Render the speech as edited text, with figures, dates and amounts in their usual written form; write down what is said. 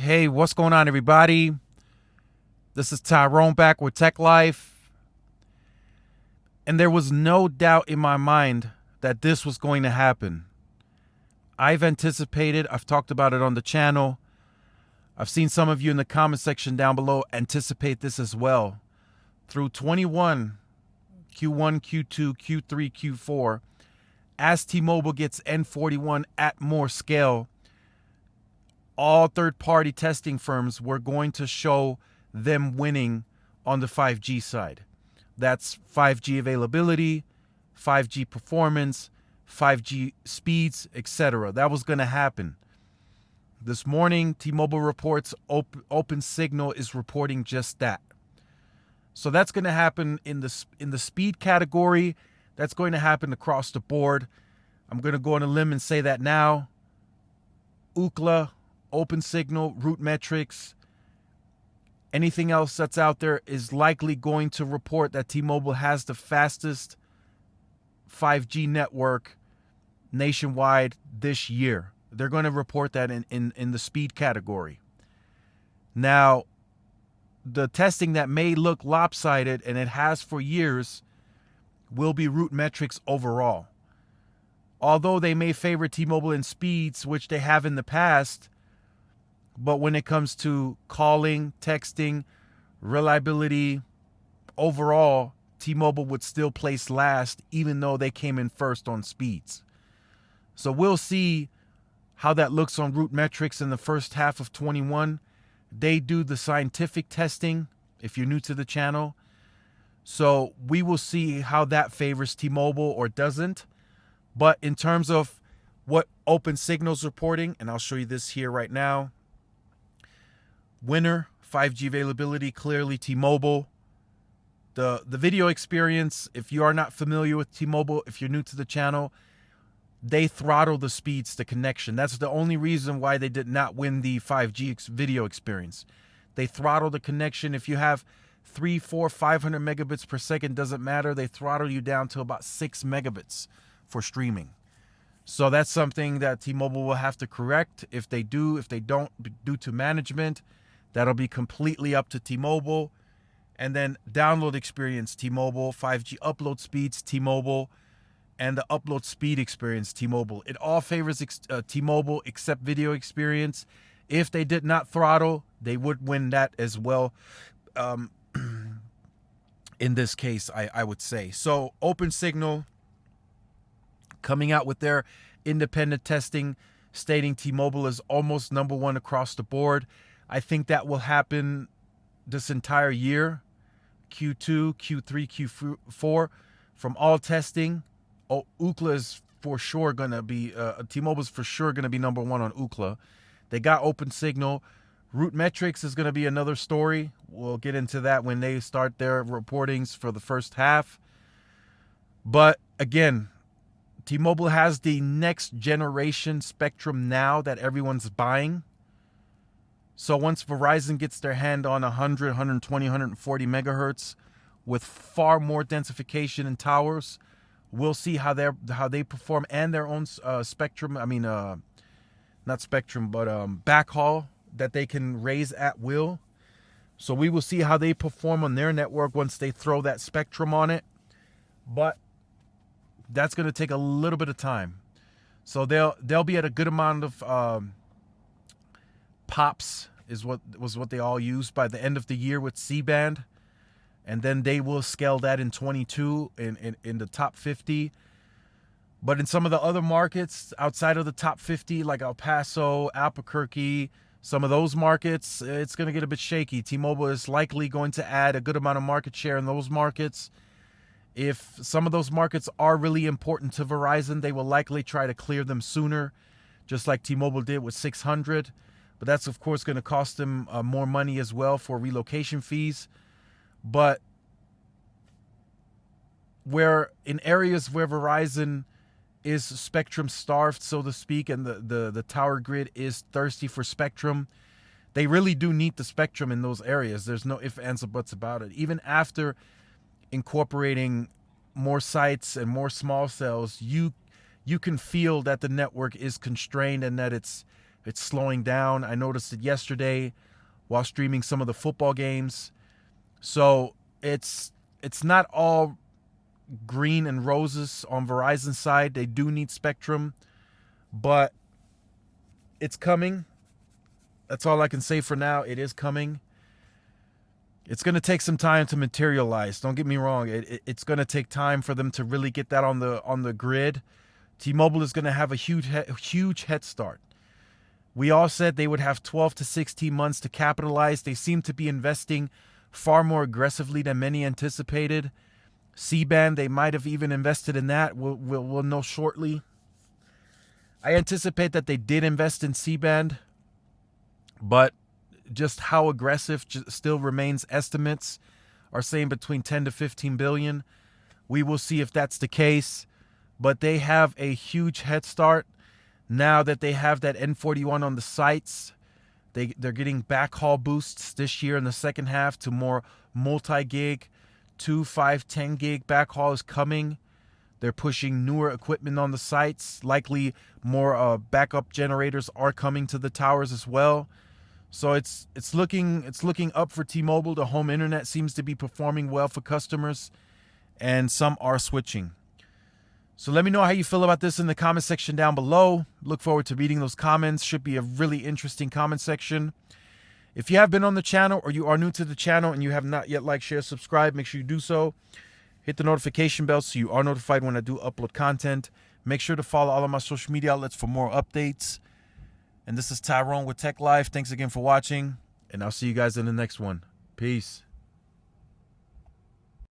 Hey, what's going on, everybody? This is Tyrone back with Tech Life. And there was no doubt in my mind that this was going to happen. I've anticipated, I've talked about it on the channel. I've seen some of you in the comment section down below anticipate this as well. Through 21, Q1, Q2, Q3, Q4, as T-Mobile gets N41 at more scale, all third-party testing firms were going to show them winning on the 5G side. That's 5G availability, 5G performance, 5G speeds, etc. That was going to happen. This morning, T-Mobile reports Open Signal is reporting just that. So that's going to happen in the speed category. That's going to happen across the board. I'm going to go on a limb and say that now. Ookla, Open Signal, Root Metrics, anything else that's out there is likely going to report that T-Mobile has the fastest 5G network nationwide this year. They're going to report that in the speed category. Now, the testing that may look lopsided, and it has for years, will be Root Metrics overall. Although they may favor T-Mobile in speeds, which they have in the past, but when it comes to calling, texting, reliability, overall, T-Mobile would still place last, even though they came in first on speeds. So we'll see how that looks on Root Metrics in the first half of 21. They do the scientific testing, if you're new to the channel. So we will see how that favors T-Mobile or doesn't. But in terms of what Open Signal's reporting, and I'll show you this here right now. Winner, 5G availability, clearly T-Mobile. The video experience, if you are not familiar with T-Mobile, if you're new to the channel, they throttle the speeds to connection. That's the only reason why they did not win the 5G video experience. They throttle the connection. If you have 3, 4, 500 megabits per second, doesn't matter. They throttle you down to about 6 megabits for streaming. So that's something that T-Mobile will have to correct. If they don't, due to management, that'll be completely up to T-Mobile. And then download experience, T-Mobile, 5G upload speeds, T-Mobile, and the upload speed experience, T-Mobile. It all favors T-Mobile except video experience. If they did not throttle, they would win that as well. In this case, I would say. So Open Signal coming out with their independent testing, stating T-Mobile is almost number one across the board. I think that will happen this entire year, Q2, Q3, Q4, from all testing. Ookla is for sure going to be, T-Mobile's for sure going to be number one on Ookla. They got Open Signal. Root Metrics is going to be another story. We'll get into that when they start their reportings for the first half. But again, T-Mobile has the next generation spectrum now that everyone's buying. So once Verizon gets their hand on 100, 120, 140 megahertz with far more densification in towers, we'll see how they perform, and their own spectrum. I mean, not spectrum, but backhaul that they can raise at will. So we will see how they perform on their network once they throw that spectrum on it. But that's going to take a little bit of time. So they'll be at a good amount of pops was what they all used by the end of the year with C-band, and then they will scale that in 22 in the top 50. But in some of the other markets outside of the top 50, like El Paso, Albuquerque, some of those markets, it's going to get a bit shaky. T-Mobile is likely going to add a good amount of market share in those markets. If some of those markets are really important to Verizon, they will likely try to clear them sooner, just like T-Mobile did with 600. But that's, of course, going to cost them more money as well for relocation fees. But where in areas where Verizon is spectrum starved, so to speak, and the tower grid is thirsty for spectrum, they really do need the spectrum in those areas. There's no ifs, ands, or buts about it. Even after incorporating more sites and more small cells, you can feel that the network is constrained and that it's It's slowing down. I noticed it yesterday while streaming some of the football games. So it's not all green and roses on Verizon's side. They do need spectrum, but it's coming. That's all I can say for now. It is coming. It's going to take some time to materialize. Don't get me wrong. It's going to take time for them to really get that on the grid. T-Mobile is going to have a huge head start. We all said they would have 12 to 16 months to capitalize. They seem to be investing far more aggressively than many anticipated. C-band, they might have even invested in that. We'll know shortly. I anticipate that they did invest in C-band, but just how aggressive still remains. Estimates are saying between 10 to 15 billion. We will see if that's the case, but they have a huge head start now that they have that N41 on the sites. They're getting backhaul boosts this year in the second half to more multi-gig, 2, 5, 10 gig backhaul is coming. They're pushing newer equipment on the sites. Likely more backup generators are coming to the towers as well. So it's looking up for T-Mobile. The home internet seems to be performing well for customers, and some are switching. So let me know how you feel about this in the comment section down below. Look forward to reading those comments. Should be a really interesting comment section. If you have been on the channel or you are new to the channel and you have not yet liked, share, subscribe, make sure you do so. Hit the notification bell so you are notified when I do upload content. Make sure to follow all of my social media outlets for more updates. And this is Tyrone with Tech Life. Thanks again for watching, and I'll see you guys in the next one. Peace.